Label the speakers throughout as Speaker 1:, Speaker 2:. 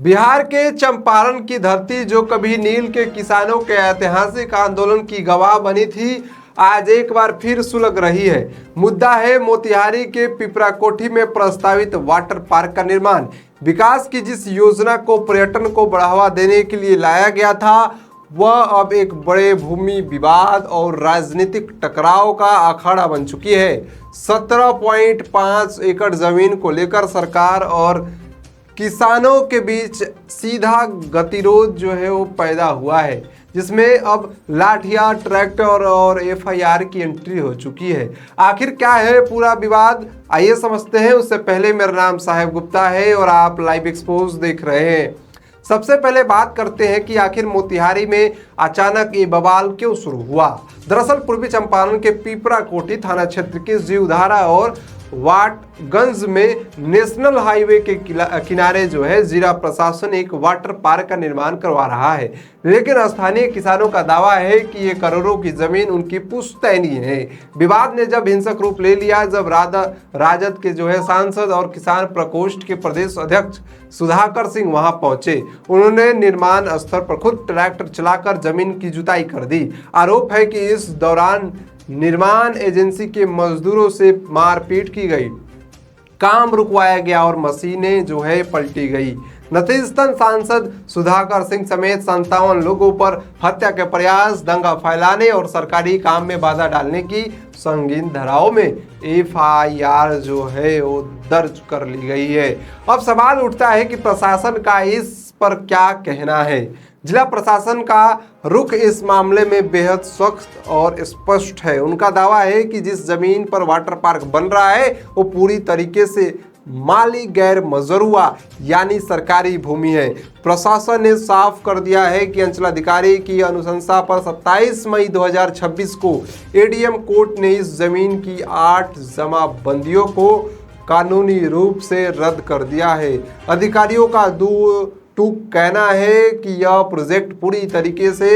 Speaker 1: बिहार के चंपारण की धरती जो कभी नील के किसानों के ऐतिहासिक आंदोलन की गवाह बनी थी, आज एक बार फिर सुलग रही है। मुद्दा है मोतिहारी के पिपराकोठी में प्रस्तावित वाटर पार्क का निर्माण। विकास की जिस योजना को पर्यटन को बढ़ावा देने के लिए लाया गया था, वह अब एक बड़े भूमि विवाद और राजनीतिक टकराव का अखाड़ा बन चुकी है। 17.5 एकड़ जमीन को लेकर सरकार और किसानों के बीच सीधा गतिरोध जो है वो पैदा हुआ है, जिसमें अब लाठियां, ट्रैक्टर और एफआईआर की एंट्री हो चुकी है। आखिर क्या है पूरा विवाद, आइए समझते हैं। उससे पहले मेरा नाम साहेब गुप्ता है और आप लाइव एक्सपोज देख रहे हैं। सबसे पहले बात करते हैं कि आखिर मोतिहारी में अचानक ये बवाल क्यों शुरू हुआ। दरअसल पूर्वी चंपारण के पिपराकोठी थाना क्षेत्र के जीवधारा और वाटगंज में नेशनल हाईवे के किनारे जो है जिला प्रशासन एक वाटर पार्क का निर्माण करवा रहा है, लेकिन स्थानीय किसानों का दावा है कि ये करोड़ों की जमीन उनकी पुश्तैनी है। विवाद ने जब हिंसक रूप ले लिया, जब राजद के जो है सांसद और किसान प्रकोष्ठ के प्रदेश अध्यक्ष सुधाकर सिंह वहां पहुंचे। उन्होंने निर्माण स्थल पर खुद ट्रैक्टर चलाकर जमीन की जुताई कर दी। आरोप है कि इस दौरान निर्माण एजेंसी के मजदूरों से मारपीट की गई, काम रुकवाया गया और मशीनें जो है पलटी गई। नतीजतन सांसद सुधाकर सिंह समेत 57 लोगों पर हत्या के प्रयास, दंगा फैलाने और सरकारी काम में बाधा डालने की संगीन धाराओं में एफआईआर जो है वो दर्ज कर ली गई है। अब सवाल उठता है कि प्रशासन का इस पर क्या कहना है। जिला प्रशासन का रुख इस मामले में बेहद सख्त और स्पष्ट है। उनका दावा है कि जिस जमीन पर वाटर पार्क बन रहा है वो पूरी तरीके से माली गैर मजरूआ यानी सरकारी भूमि है। प्रशासन ने साफ कर दिया है कि अंचलाधिकारी की अनुशंसा पर 27 मई 2026 को एडीएम कोर्ट ने इस जमीन की 8 जमाबंदियों को कानूनी रूप से रद्द कर दिया है। अधिकारियों का कहना है कि यह प्रोजेक्ट पूरी तरीके से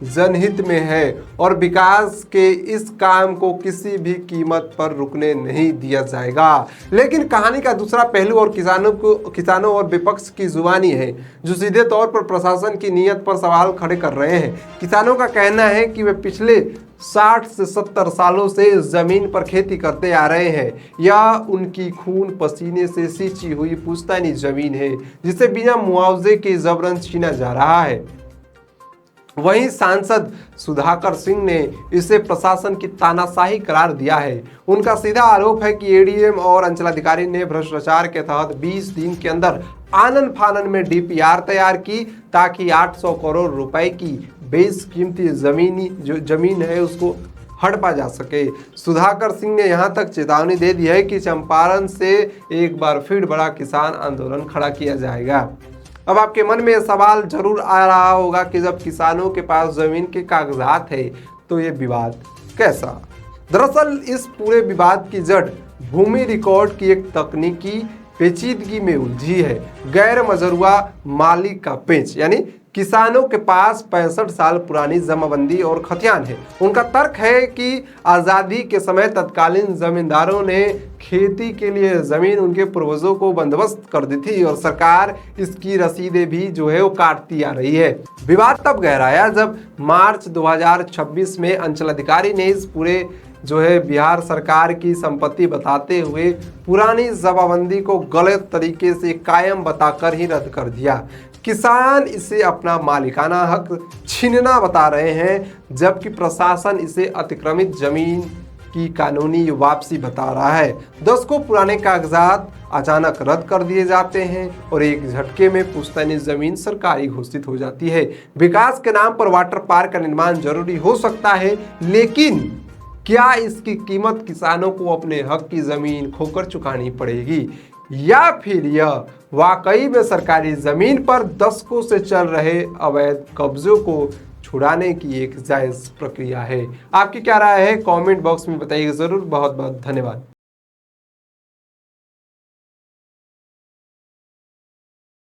Speaker 1: जनहित में है और विकास के इस काम को किसी भी कीमत पर रुकने नहीं दिया जाएगा। लेकिन कहानी का दूसरा पहलू और किसानों और विपक्ष की जुबानी है, जो सीधे तौर पर प्रशासन की नीयत पर सवाल खड़े कर रहे हैं। किसानों का कहना है कि वे पिछले 60 से 70 सालों से इस जमीन पर खेती करते आ रहे हैं। यह उनकी खून पसीने से सींची हुई पुश्तैनी जमीन है, जिसे बिना मुआवजे के जबरन छीना जा रहा है। वहीं सांसद सुधाकर सिंह ने इसे प्रशासन की तानाशाही करार दिया है। उनका सीधा आरोप है कि एडीएम और अंचलाधिकारी ने भ्रष्टाचार के तहत 20 दिन के अंदर आनन फानन में डीपीआर तैयार की, ताकि 800 करोड़ रुपए की बेशकीमती जमीन है उसको हड़पा जा सके। सुधाकर सिंह ने यहां तक चेतावनी दे दी है कि चंपारण से एक बार फिर बड़ा किसान आंदोलन खड़ा किया जाएगा। अब आपके मन में सवाल जरूर आ रहा होगा कि जब किसानों के पास जमीन के कागजात है तो ये विवाद कैसा। दरअसल इस पूरे विवाद की जड़ भूमि रिकॉर्ड की एक तकनीकी पेचीदगी में उलझी है। गैर मजरूआ मालिक का पेच, यानी किसानों के पास 65 साल पुरानी जमाबंदी और खतियान है। उनका तर्क है कि आज़ादी के समय तत्कालीन जमींदारों ने खेती के लिए जमीन उनके पूर्वजों को बंदोबस्त कर दी थी और सरकार इसकी रसीदें भी जो है वो काटती आ रही है। विवाद तब गहराया जब मार्च 2026 में अंचलाधिकारी ने इस पूरे जो है बिहार सरकार की संपत्ति बताते हुए पुरानी जमाबंदी को गलत तरीके से कायम बताकर ही रद्द कर दिया। किसान इसे अपना मालिकाना हक छीनना बता रहे हैं, जबकि प्रशासन इसे अतिक्रमित जमीन की कानूनी वापसी बता रहा है। दशकों पुराने कागजात अचानक रद्द कर दिए जाते हैं और एक झटके में पुश्तैनी जमीन सरकारी घोषित हो जाती है। विकास के नाम पर वाटर पार्क का निर्माण जरूरी हो सकता है, लेकिन क्या इसकी कीमत किसानों को अपने हक की जमीन खोकर चुकानी पड़ेगी, या फिर यह वाकई में सरकारी जमीन पर दशकों से चल रहे अवैध कब्जों को छुड़ाने की एक जायज प्रक्रिया है। आपकी क्या राय है, कमेंट बॉक्स में बताइए जरूर। बहुत बहुत धन्यवाद।